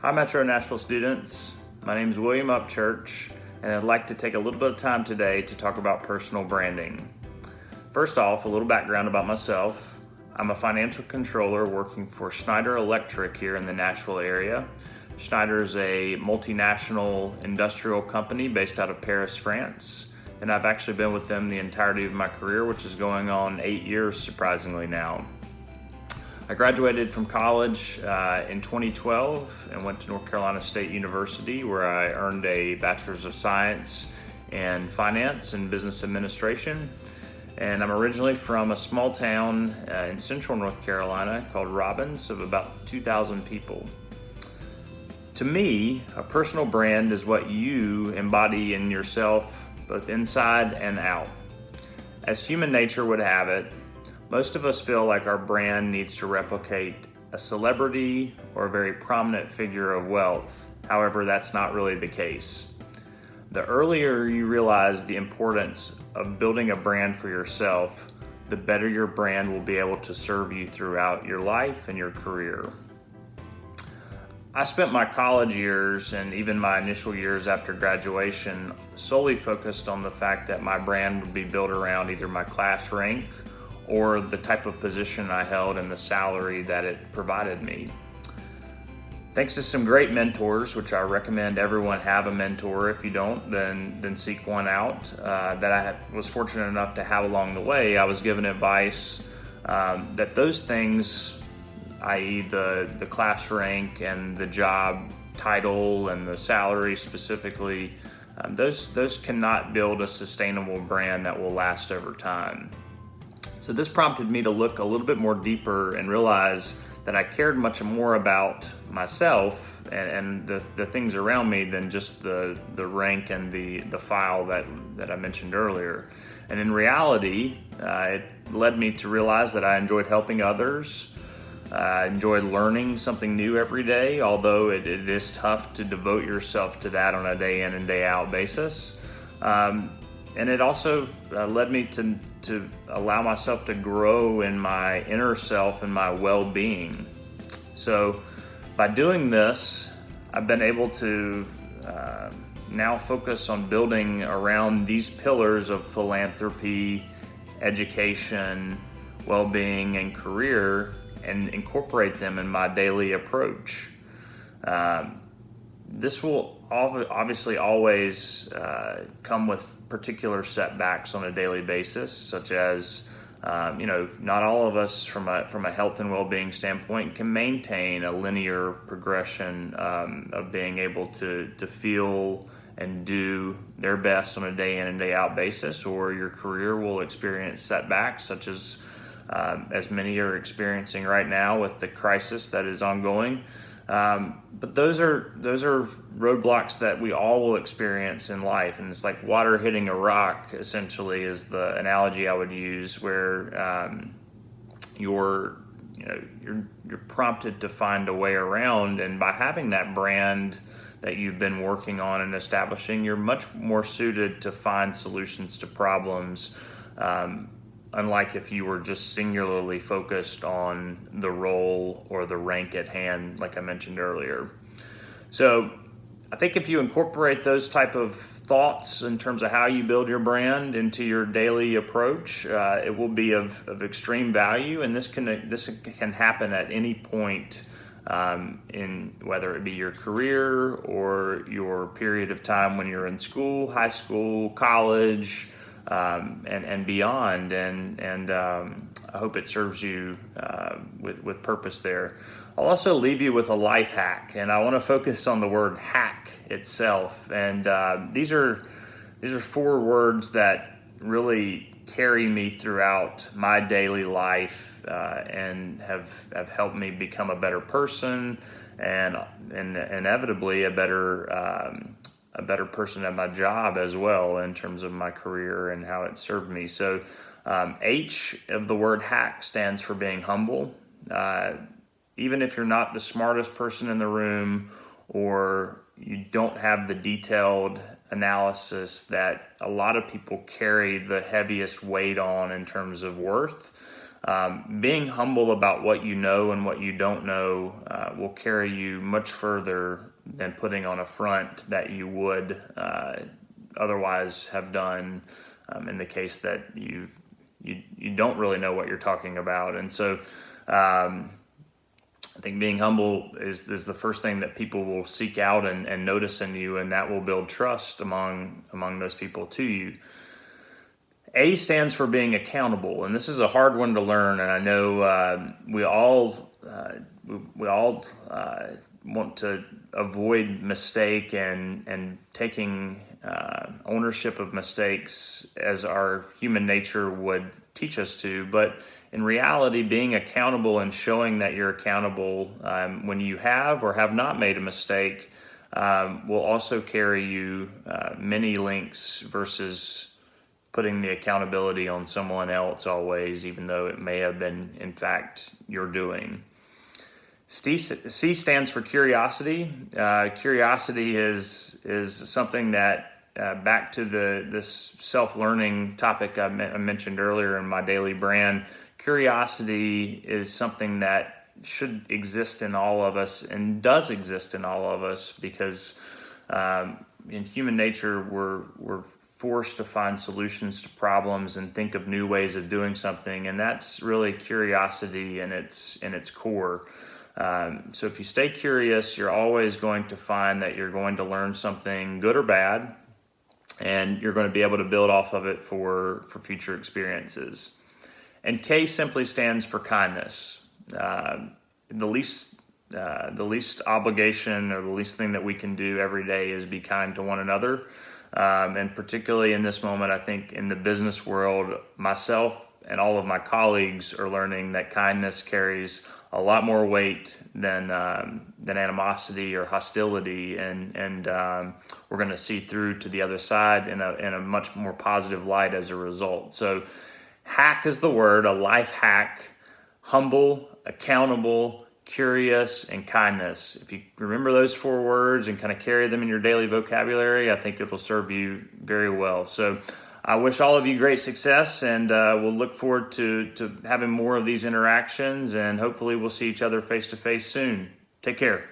Hi Metro Nashville students, my name is William Upchurch, and I'd like to take a little bit of time today to talk about personal branding. First off, a little background about myself. I'm a financial controller working for Steiner Electric here in the Nashville area. Steiner is a multinational industrial company based out of Paris, France, and I've actually been with them the entirety of my career, which is going on 8 years surprisingly now. I graduated from college in 2012 and went to North Carolina State University, where I earned a Bachelor's of Science in Finance and Business Administration. And I'm originally from a small town in central North Carolina called Robbins of about 2,000 people. To me, a personal brand is what you embody in yourself, both inside and out. As human nature would have it, most of us feel like our brand needs to replicate a celebrity or a very prominent figure of wealth. However, that's not really the case. The earlier you realize the importance of building a brand for yourself, the better your brand will be able to serve you throughout your life and your career. I spent my college years and even my initial years after graduation solely focused on the fact that my brand would be built around either my class rank or the type of position I held and the salary that it provided me. Thanks to some great mentors, which I recommend everyone have a mentor. If you don't, then seek one out, that I was fortunate enough to have along the way. I was given advice that those things, i.e. the class rank and the job title and the salary specifically, those cannot build a sustainable brand that will last over time. So this prompted me to look a little bit more deeper and realize that I cared much more about myself and the things around me than just the rank and the file that I mentioned earlier. And in reality, it led me to realize that I enjoyed helping others. I enjoyed learning something new every day, although it is tough to devote yourself to that on a day in and day out basis. And it also led me to allow myself to grow in my inner self and my well-being. So by doing this, I've been able to now focus on building around these pillars of philanthropy, education, well-being, and career, and incorporate them in my daily approach. This will obviously always come with particular setbacks on a daily basis, such as not all of us from a health and well-being standpoint can maintain a linear progression of being able to feel and do their best on a day in and day out basis, or your career will experience setbacks such as many are experiencing right now with the crisis that is ongoing. But those are roadblocks that we all will experience in life, and it's like water hitting a rock. Essentially, is the analogy I would use, where you're prompted to find a way around, and by having that brand that you've been working on and establishing, you're much more suited to find solutions to problems. Unlike if you were just singularly focused on the role or the rank at hand, like I mentioned earlier. So I think if you incorporate those type of thoughts in terms of how you build your brand into your daily approach, it will be of extreme value. And this can happen at any point in whether it be your career or your period of time when you're in school, high school, college, and beyond, and I hope it serves you with purpose there. I'll also leave you with a life hack, and I want to focus on the word hack itself. And these are 4 words that really carry me throughout my daily life and have helped me become a better person and inevitably a better person at my job as well, in terms of my career and how it served me. So H of the word hack stands for being humble. Even if you're not the smartest person in the room, or you don't have the detailed analysis that a lot of people carry the heaviest weight on in terms of worth, Being humble about what you know and what you don't know will carry you much further than putting on a front that you would otherwise have done in the case that you don't really know what you're talking about. And so I think being humble is the first thing that people will seek out and notice in you, and that will build trust among those people to you. A stands for being accountable, and this is a hard one to learn. And I know we all want to avoid mistake and taking ownership of mistakes as our human nature would teach us to. But in reality, being accountable and showing that you're accountable when you have or have not made a mistake will also carry you many links versus putting the accountability on someone else always, even though it may have been, in fact, your doing. C stands for curiosity. Curiosity is something that, back to this self-learning topic I mentioned earlier in my daily brand, curiosity is something that should exist in all of us and does exist in all of us because in human nature, we're forced to find solutions to problems and think of new ways of doing something, and that's really curiosity in its core. So if you stay curious, you're always going to find that you're going to learn something good or bad, and you're going to be able to build off of it for future experiences. And K simply stands for kindness. The least obligation or the least thing that we can do every day is be kind to one another. And particularly in this moment, I think in the business world, myself and all of my colleagues are learning that kindness carries a lot more weight than animosity or hostility, and we're going to see through to the other side in a much more positive light as a result. So, hack is the word, a life hack: humble, accountable, curious, and kindness. If you remember those 4 words and kind of carry them in your daily vocabulary, I think it will serve you very well. So I wish all of you great success, and we'll look forward to having more of these interactions, and hopefully we'll see each other face to face soon. Take care.